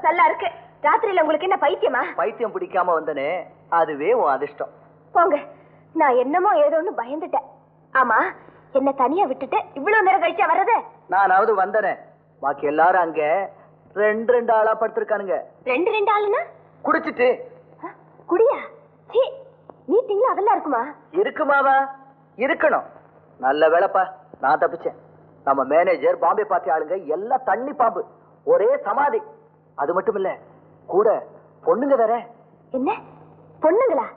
நல்லா இருக்கு. ராத்திரியில உங்களுக்கு என்ன பைத்தியமா? பைத்தியம் பிடிக்காம வந்தனே, அதுவே உன் அதிர்ஷ்டம். போங்க, நான் என்னமோ ஏதோன்னு பயந்துட்டேன். ஆமா, என்ன தனியா விட்டுட்டு இவ்வளவு நேரம் கழிச்சா வர்றது? நானாவது வந்தனே, பாக்கி எல்லாரும் அங்க ரெண்டு ஆளா படுத்திருக்கானுங்க. ரெண்டு ஆளுனா? குடிச்சிட்டு. குடியா? மீட்டிங்ல அதெல்லாம் இருக்குமா? இருக்குமாவா? இருக்கணும். நல்ல வேலைப்பா, நான் தப்பிச்சேன். நம்ம மேனேஜர், பாம்பே பார்ட்டி ஆளுங்க எல்லாம் தண்ணி பாம்பு, ஒரே சமாதி. அது மட்டும் இல்ல, கூட பொண்ணுங்க வேற. என்ன பொண்ணுங்களா?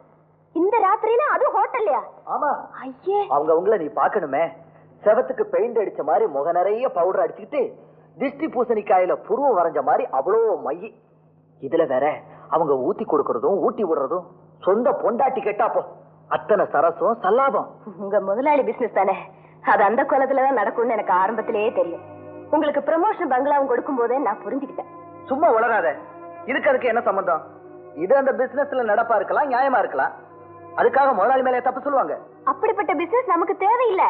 இந்த ராத்திரியில அது ஹோட்டல்லையா? ஆமா. ஐயே, அவங்க உங்களை நீ பாக்கணுமே. செவத்துக்கு பெயிண்ட் அடிச்ச மாதிரி முக நிறைய பவுடர் அடிச்சுக்கிட்டு, திஷ்டி பூசணிக்காயில புருவம் வரைஞ்ச மாதிரி அவ்வளோ மைய. இதுல வேற அவங்க ஊத்தி கொடுக்கறதும் ஊட்டி விடுறதும் சொந்த பொண்டாட்டி கேட்டாப்போ அத்தனை சரசும் சல்லாபம். உங்க முதலாளி பிசினஸ் தானே, அது அந்த குலத்துலதான் நடக்கும்னு எனக்கு ஆரம்பத்திலேயே தெரியும். உங்களுக்கு ப்ரமோஷன் பங்களாவும் கொடுக்கும் போதே நான் புரிஞ்சுக்கிட்டேன். சும்மா வளராத. இதுக்கு அதுக்கு என்ன சம்பந்தம்? இது அந்த பிசினஸ்ல நடப்பா இருக்கலாம், நியாயமா இருக்கலாம். அதுக்காக முதலாளி மேலே தப்பு சொல்லுவாங்க? அப்படிப்பட்ட பிசினஸ் நமக்கு தேவையில்லை.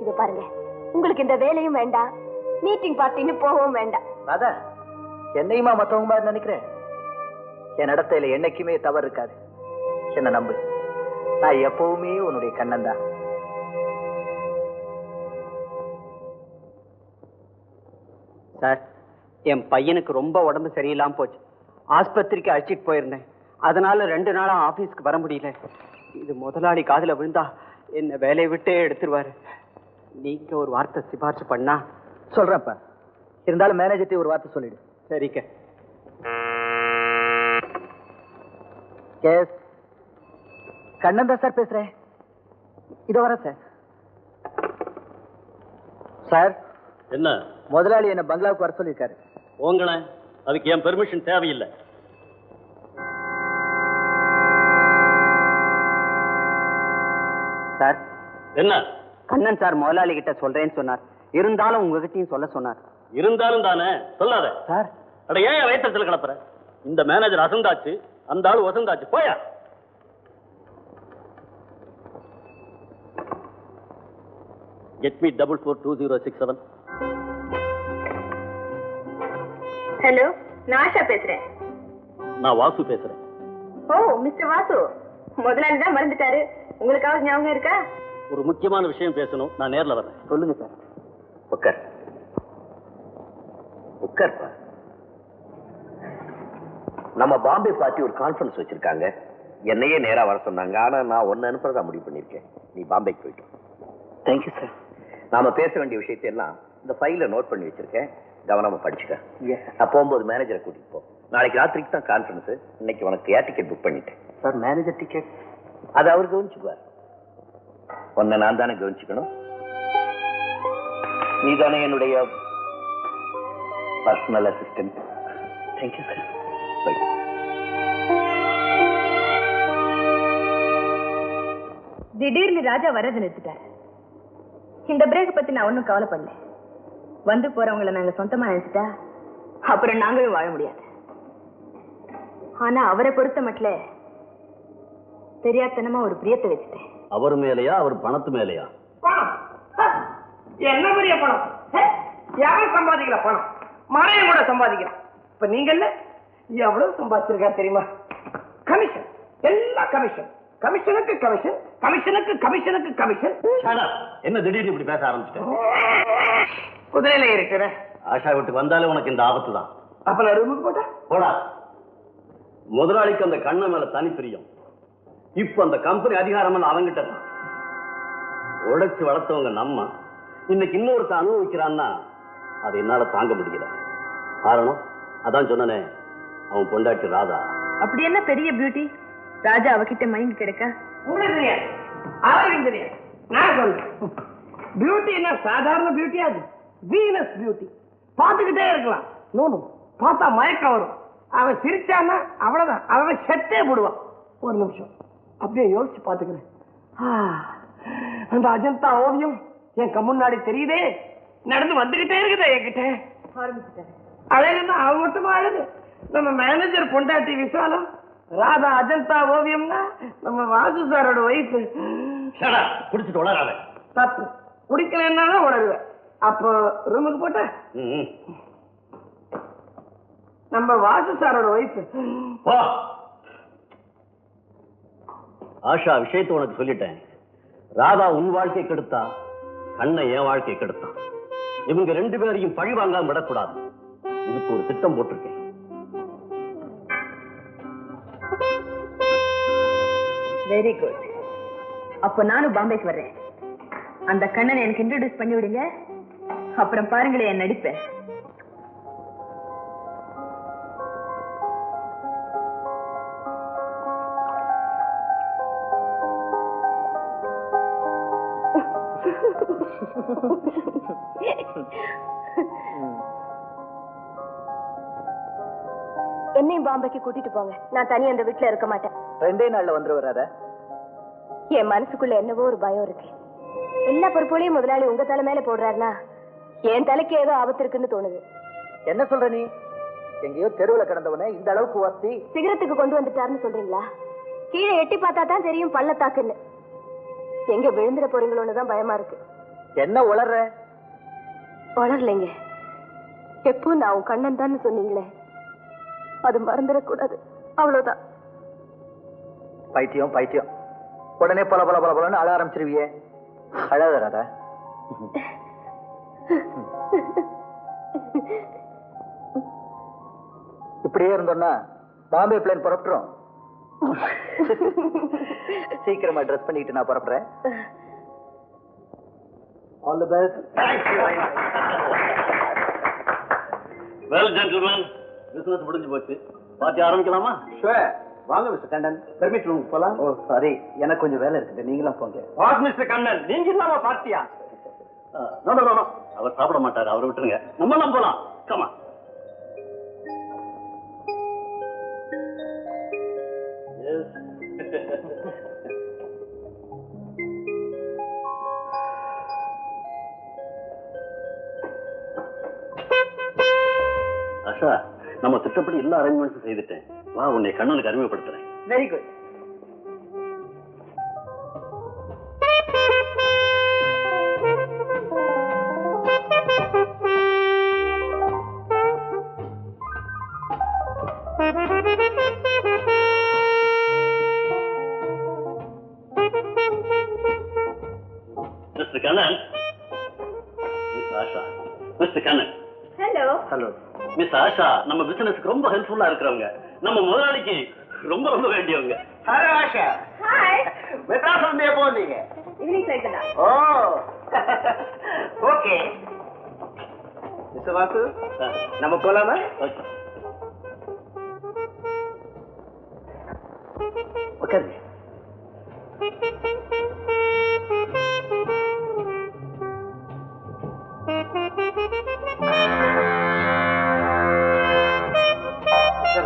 இது பாருங்க, உங்களுக்கு இந்த வேலையும் வேண்டாம், மீட்டிங் பார்ட்டின்னு போகவும் வேண்டாம். ராதா, என்னையுமா மத்தவங்க மாதிரி நினைக்கிறேன்? என் இடத்துல என்னைக்குமே தவறு இருக்காது. என்ன நம்பு, நான் எப்பவுமே உன்னுடைய கண்ணன் தான். சார், என் பையனுக்கு ரொம்ப உடம்பு சரியில்லாம போச்சு. ஆஸ்பத்திரிக்கு அழைச்சிட்டு போயிருந்தேன். அதனால 2 நாளா ஆபீஸ்க்கு வர முடியல. இது முதலாளி காதுல விழுந்தா என்ன வேலையை விட்டே எடுத்துருவாரு. நீங்க ஒரு வார்த்தை சிபாரிசு பண்ணா. சொல்றேன்ப்பா, இருந்தாலும் மேனேஜர்ட்ட ஒரு வார்த்தை சொல்லிடு. சரிங்க. எஸ், கண்ணன் தான் சார் பேசுறேன். இதோ வரேன் சார். சார், என்ன முதலாளி என்ன பங்களாவுக்கு வர சொல்லியிருக்காரு. உங்கள அதுக்கு என் பெர்மிஷன் தேவையில்லை. சார், என்ன? கண்ணன் சார் முதலாளி கிட்ட சொல்றேன்னு சொன்னார். இருந்தாலும் உங்ககிட்டயும் சொல்ல சொன்னார். இருந்தாலும் தானே சொல்லாத சார். அட, ஏன் வயிற்றுல கிளப்புற? இந்த மேனேஜர் அசந்தாச்சு, அந்த ஆளு வசந்தாச்சு. போயா. Get me 442067. ஹலோ, நான் ஆஷா பேசுறேன். நான் வாசு பேசுறேன். ஓ, மிஸ்டர் வாசு, முதலாளி தான் மறந்துட்டாரு. உங்களுக்காவது ஞாபகம் இருக்கா? ஒரு முக்கியமான விஷயம் பேசணும், நான் நேர்ல வர்றேன். சொல்லுங்க சார். உட்கார் உட்கார்ப்பா. நம்ம பாம்பே பார்ட்டி ஒரு கான்ஃபரன்ஸ் வச்சிருக்காங்க. என்னையே நேரா வர சொன்னாங்க. ஆனா நான் ஒன்னு அனுப்புறதா முடிவு பண்ணிருக்கேன். நீ பாம்பேக்கு போயிட்டு. Thank you sir. நாம பேச வேண்டிய விஷயத்தை எல்லாம் இந்த ஃபைல நோட் பண்ணி வச்சிருக்கேன். கவனமா படிச்சுக்க. நான் போகும்போது மேனேஜரை கூட்டிட்டு போ. நாளைக்கு ராத்திரிக்கு தான் கான்ஃபரன்ஸ். இன்னைக்கு உனக்கு ஏர் டிக்கெட் புக் பண்ணிட்டேன். Sir, manager ticket? அது அவர் கவனிச்சுக்குவார். உன்னை நான் தானே கவனிச்சுக்கணும். நீ தானே என்னுடைய பர்சனல் அசிஸ்டன்ட். Thank you sir. திடீர்னு ராஜா வர்றது நிறுத்திட்டாரு. இந்த பிரேக் பத்தி நான் ஒன்னும் கவலைப்படல. வந்து போறவங்களை நாங்க சொந்தமா நினைச்சிட்டா அப்புறம் நாங்களும் வாழ முடியாது. ஆனா அவரை பொறுத்த மட்டும் தெரியாதனமா ஒரு பிரியத்தை வச்சுட்டேன். அவர் மேலையா, அவர் பணத்து மேலையா? பணம் என்ன பெரிய பணம்? யாரும் சம்பாதிக்கல பணம், மறையும் கூட சம்பாதிக்கலாம். இப்ப நீங்க எவ்வளவு சம்பாதிச்சிருக்கா தெரியுமா? கமிஷன், எல்லா கமிஷன், கமிஷனுக்கு கமிஷன், கமிஷனுக்கு கமிஷனுக்கு கமிஷன். என்ன திடீர்னு இப்படி பேச ஆரம்பிச்சிட்டேன்? குதிரையில இருக்கிறேன். ஆஷா வீட்டுக்கு வந்தாலே உனக்கு இந்த ஆபத்து தான். அப்ப நான் ரூமுக்கு போட்டா போடா. முதலாளிக்கு அந்த கண்ண மேல தனி பிரியம். இப்ப அந்த கம்பெனி அதிகாரம் அவங்கிட்ட தான். உழைச்சு வளர்த்தவங்க நம்ம இன்னைக்கு இன்னொருத்த அனுபவிக்கிறான்னா அது என்னால தாங்க முடியல. காரணம் அதான் சொன்னனே, அவன் பொண்டாட்டி ராதா. அப்படி என்ன பெரிய பியூட்டி ராஜா அவகிட்ட மயங்கி கிடக்க? உங்களுக்கு தெரியாது, அவருக்கு தெரியாது. நான் சொல்றேன், பியூட்டி என்ன சாதாரண பியூட்டி? அது வீனஸ் பியூட்டி. பார்த்துக்கிட்டே இருக்கலாம். நோனும் பார்த்தா மயக்கம் வரும். அவன் சிரிச்சான்னா அவ்வளவுதான், அவன் செத்தே போடுவான். ஒரு நிமிஷம் அப்படியே யோசிச்சு பாத்துக்கிறேன். அந்த அஜந்தா ஓவியம் என் முன்னாடி தெரியுதே, நடந்து வந்துகிட்டே இருக்குதே என்கிட்ட. அழகுன்னா அவன் மட்டுமா அழகு? நம்ம மேனேஜர் பொண்டாட்டி விசாலம், ராதா அஜந்தா ஓவியம்னா நம்ம வாசு சாரோட வயசு. குடிச்சிட்டு வளராத. தப்பு, குடிக்கலன்னா உணருவேன். அப்போ ரூமுக்கு போட்ட நம்ம வாசு சாரோட ஒய்ஃப். ஆஷா, விஷயத்தை உனக்கு சொல்லிட்டேன். ராதா உன் வாழ்க்கை கெடுத்தா, கண்ணன் என் வாழ்க்கை கெடுத்தான். இவங்க 2 பேரையும் பழி வாங்காம விடக்கூடாது. இதுக்கு ஒரு திட்டம் போட்டிருக்கேன். Very good. அப்ப நானும் பாம்பேக்கு வர்றேன். அந்த கண்ணனை எனக்கு இன்ட்ரோடியூஸ் பண்ணி விடுங்க. அப்புறம் பாருங்களேன் என் நடிப்பேன். என்னையும் பாம்பேக்கு கூட்டிட்டு போங்க. நான் தனியா அந்த வீட்டுல இருக்க மாட்டேன். 2 நாள்ல வந்துருவார. என் மனசுக்குள்ள என்னவோ ஒரு பயம் இருக்கு. எல்லா பொறுப்புகளையும் முதலாளி உங்க தலை மேல போடுறாருன்னா என் தலைக்கு ஏதோ ஆபத்து இருக்குன்னு தோணுது. என்ன சொல்ற நீ? எங்கேயோ தெருவுல கிடந்தவனே இந்த அளவுக்கு வசதி சிகரத்துக்கு கொண்டு வந்துட்டாருன்னு சொல்றீங்களா? கீழே எட்டி பார்த்தா தான் தெரியும் பள்ளத்தாக்குன்னு. எங்க விழுந்துட போறீங்களோன்னு தான் பயமா இருக்கு. என்ன உளர்ற? வளரலைங்க. எப்போ நான் உன் கண்ணன் தான் சொன்னீங்களே, அது மறந்துடக்கூடாது. அவ்வளவுதான். பைத்தியம் பைத்தியம். உடனே பல பல பல பலன்னு அழ ஆரம்பிச்சிருவியே. அழாத ராதா. இப்படியே இருந்தோம்னா பாம்பே பிளேன் புறப்பட்டுரும். சீக்கிரமா ட்ரெஸ் பண்ணிட்டு நான் புறப்படுறேன். All the best. Well gentleman, business முடிஞ்சு போச்சு. பார்ட்டி ஆரம்பிக்கலாமா? ஷூர். வாங்க மிஸ்டர் கண்ணன். பெர்மிட் ரூம் போலாம். ஓ சாரி, எனக்கு கொஞ்சம் வேலை இருக்குது. நீங்களும் போங்க. வாட் மிஸ்டர் கண்ணன், நீங்க இல்லாம பார்ட்டியா? நோ நோ நோ, அவர் சாப்பிட மாட்டாரு. அவரை விட்டுருங்க. நம்ம எல்லாம் போலாம். கமா. ஆஷா, நம்ம திட்டப்படி எல்லா அரேஞ்ச்மெண்ட்ஸும் செய்துட்டேன். வா, உன்னை கண்ணனுக்கு அறிமுகப்படுத்துறேன். Very good. Mister Kannan, miss Asha. Mister Kannan. Hello. Hello. Miss Asha நம்ம பிசினஸ்க்கு ரொம்ப ஹெல்ப்ஃபுல்லா இருக்கிறவங்க. நம்ம முதலாளிக்கு ரொம்ப ரொம்ப வேண்டியவங்க. ஹலோ ஆஷா. ஹாய். மெட்ராஸ் வந்து எப்போ வந்தீங்க? ஈவினிங் ஃளைட் தான். ஓ ஓகே. மிஸ்டர் வாசு, நம்ம போலாமா? உட்காருங்க.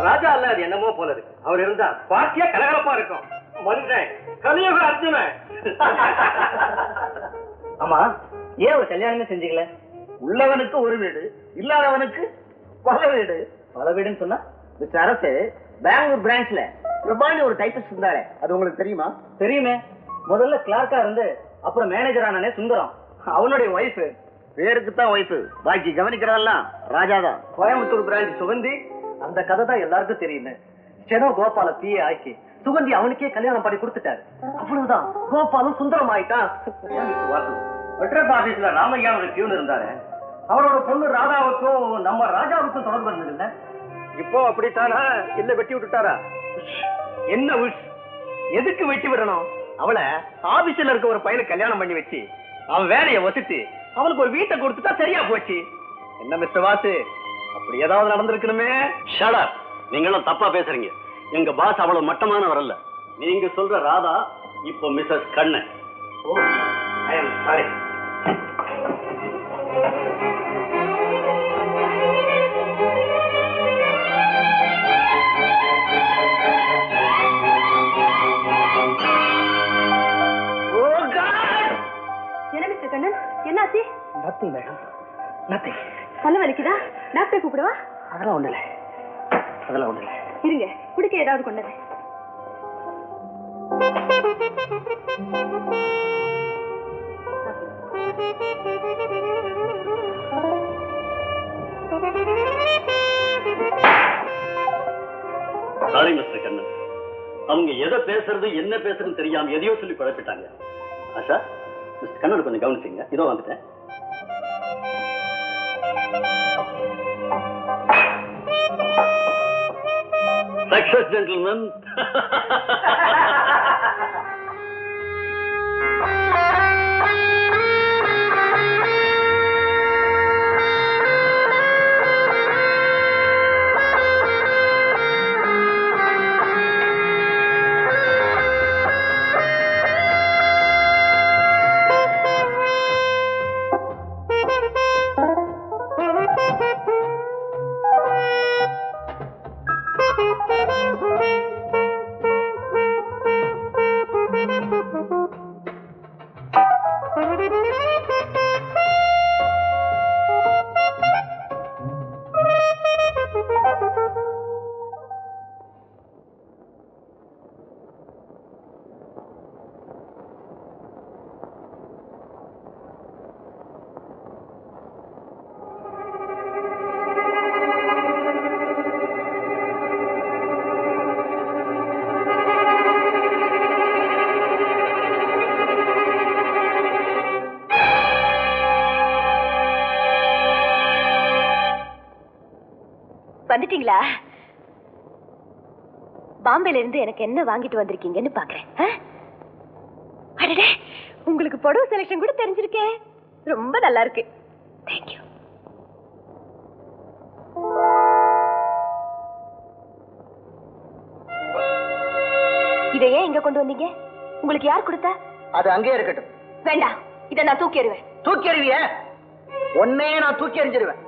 ராஜா அல்ல, அது என்னமோ போல இருக்கு. அவர் இருந்தா பார்ட்டியா கலகலப்பா இருக்கும். மனுஷன் கலியுக அர்ஜுனன். ஆமா, ஏன் ஒரு கல்யாணமே செஞ்சீங்களே? உள்ளவனுக்கு ஒரு வீடு, இல்லாதவனுக்கு பல வீடு. பல வீடுன்னு சொன்னா மிஸ்டர் அரசு பெங்களூர் பிரான்ச்ல பிரபானி ஒரு டைபிஸ்ட் இருந்தாரே, அது உங்களுக்கு தெரியுமா? தெரியுமே. முதல்ல கிளார்க்கா இருந்து அப்புறம் மேனேஜர் ஆனானே சுந்தரம், அவனுடைய ஒய்ஃப். பேருக்கு தான் ஒய்ஃபு, பாக்கி கவனிக்கிறதெல்லாம் ராஜாதான். கோயம்புத்தூர் பிரான்ச் சுகந்தி. அந்த கதை தான் எல்லாருக்கும் தெரியுமே. ஸ்டெனோ கோபால பிஏ ஆக்கி சுகந்தி அவனுக்கே கல்யாணம் பண்ணி கொடுத்துட்டாரு. அவ்வளவுதான், கோபாலும் சுந்தரம் ஆயிட்டான். மெட்ராஸ் ஆபீஸ்ல ராமையா ஒரு டியூன் இருந்தாரு. அவரோட பொண்ணு ராதாவுக்கும் நம்ம ராஜாவுக்கும் தொடர்பு இருந்தது இல்ல? இப்போ அப்படித்தானா? இல்ல வெட்டி விட்டுட்டாரா? என்ன விஷ்? எதுக்கு வெட்டி விடணும்? அவளை ஆபீஸ்ல இருக்க ஒரு பையனை கல்யாணம் பண்ணி வச்சு அவன் வேலையை வசித்து அவனுக்கு ஒரு வீட்டை கொடுத்துட்டா சரியா போச்சு. என்ன மிஸ்டர் வாசு, அப்படி ஏதாவது நடந்திருக்கணுமே? Shut up. நீங்களும் தப்பா பேசுறீங்க. எங்க பாஸ் அவ்வளவு மட்டமானவர் அல்ல. நீங்க சொல்ற ராதா இப்போ Mrs Kannan. Oh, I am sorry. என்ன மிஸ்டர் கண்ணன், என்னாச்சு? Nothing madam, nothing. பல்ல வலிக்குதா? டாக்டர் கூப்பிடுவா? அதெல்லாம் ஒண்ணு இல்லை, அதெல்லாம் ஒண்ணு இல்லை. இருங்க, குடிக்க ஏதாவது கொண்டது. சாரி மிஸ்டர் கண்ணன், அவங்க எதை பேசுறது என்ன பேசுறதுன்னு தெரியாம எதையோ சொல்லி குழப்பிட்டாங்க. ஆஷா, மிஸ்டர் கண்ணன் கொஞ்சம் கவனிச்சுங்க. இதோ வந்துட்டேன். Success, gentlemen. வந்துட்டீங்களா? பாம்பேல இருந்து எனக்கு என்ன வாங்கிட்டு வந்திருக்கீங்கன்னு பாக்குறேன். அடடே, உங்களுக்கு புடவை செலக்ஷன் கூட தெரிஞ்சிருக்கே. ரொம்ப நல்லா இருக்கு. தேங்க்யூ. இதை ஏன் இங்க கொண்டு வந்தீங்க? உங்களுக்கு யார் கொடுத்தா? அது அங்கேயே இருக்கட்டும். வேண்டாம், இதை நான் தூக்கி எறிவேன். தூக்கி எறிவிய? ஒன்னே நான் தூக்கி எறிஞ்சிருவேன்.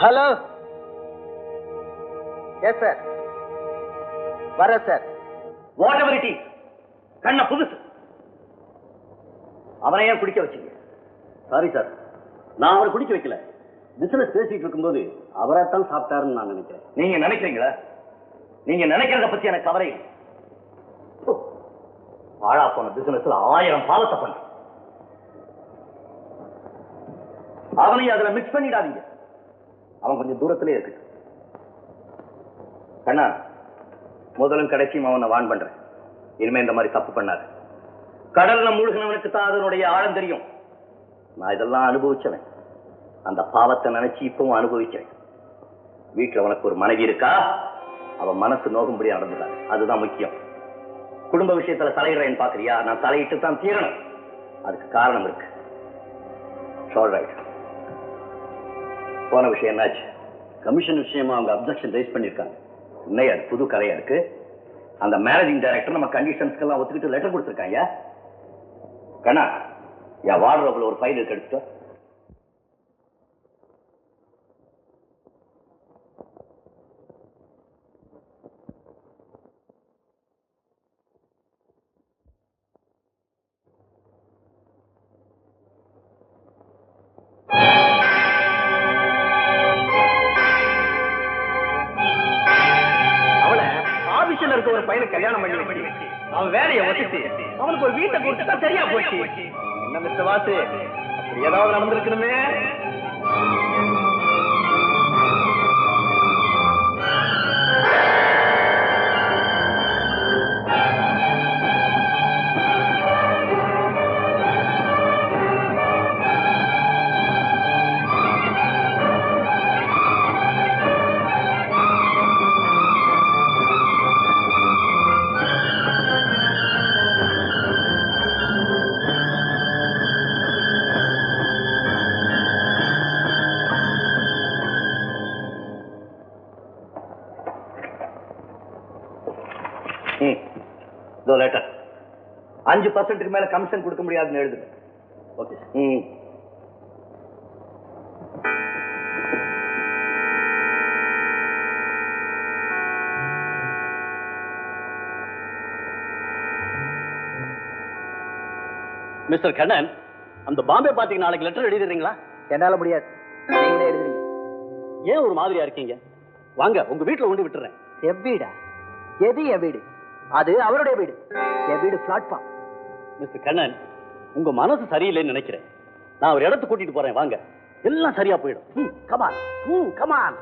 ஹலோ. Yes sir. வர sir. Whatever it is, கண்ண புதுசு. அவனை ஏன் குடிக்க வச்சீங்க? சாரி சார், நான் அவரை குடிக்க வைக்கல. பிசினஸ் பேசிட்டு இருக்கும்போது அவரைத்தான் சாப்பிட்டாருன்னு நான் நினைக்கிறேன். நீங்க நினைக்கிறீங்களா? நீங்க நினைக்கிறத பத்தி எனக்கு கவலை. வாழா போன பிசினஸ்ல 1000 பாவத்தை பண்ண அவனையும் அதுல மிக்ஸ் பண்ணிடாதீங்க. அவன் கொஞ்சம் தூரத்திலே இருக்கு. கண்ணா, முதலும் கடைசியும் அவனை வான் பண்றேன். இனிமே இந்த மாதிரி தப்பு பண்ணாரு. கடல்ல மூழ்கினவனுக்கு தான் அதனுடைய ஆழம் தெரியும். நான் இதெல்லாம் அனுபவிச்சவன். அந்த பாவத்தை நினைச்சு இப்பவும் அனுபவிக்கிறேன். வீட்டுல உனக்கு ஒரு மனைவி இருக்கா? அவன் மனசு நோகும்படி நடந்துடாது. அதுதான் முக்கியம். குடும்ப விஷயத்துல தலையிடுறேன்னு பாக்குறியா? நான் தலையிட்டு தான் தீரணும். அதுக்கு காரணம் இருக்கு. போன விஷயம் என்னாச்சு? கமிஷன் விஷயமா அவங்க அப்ஜெக்ஷன் ரைஸ் பண்ணிருக்காங்க. இன்னையா புது கதையா இருக்கு. அந்த மேனேஜிங் டைரக்டர் நம்ம கண்டிஷன்ஸ்க்கு எல்லாம் ஒத்துக்கிட்டு லெட்டர் கொடுத்துருக்காங்க. கண்ணா, என் வார்ட்ரோப்ல ஒரு ஃபைல் எடுத்து ஒரு பையனுக்கு கல்யாணம் பண்ணி வச்சு அவன் வேலையை ஒத்துட்டு அவனுக்கு ஒரு வீட்டை கொடுத்துட்டா சரியா போச்சு. என்ன மிஸ்டர் வாசு, அப்படி ஏதாவது நடந்திருக்கணுமே? லெட்டர் 5% மேல கமிஷன் கொடுக்க முடியாதுன்னு எழுதுங்க. ஓகே. மிஸ்டர் கண்ணன், அந்த பாம்பே பார்ட்டிக்கு நாளைக்கு லெட்டர் எழுதிடுறீங்களா? என்னால முடியாது, நீங்களே எழுதுறீங்க. ஏன் ஒரு மாதிரியா இருக்கீங்க? வாங்க, உங்க வீட்டுல கொண்டு விட்டுறேன். என் வீடா? எது என் வீடு? அது அவருடைய வீடு. என் வீடு பிளாட்ஃபார்ம். மிஸ்டர் கண்ணன், உங்க மனசு சரியில்லைன்னு நினைக்கிறேன். நான் ஒரு இடத்துக்கு கூட்டிட்டு போறேன் வாங்க, எல்லாம் சரியா போயிடும். Come on come on.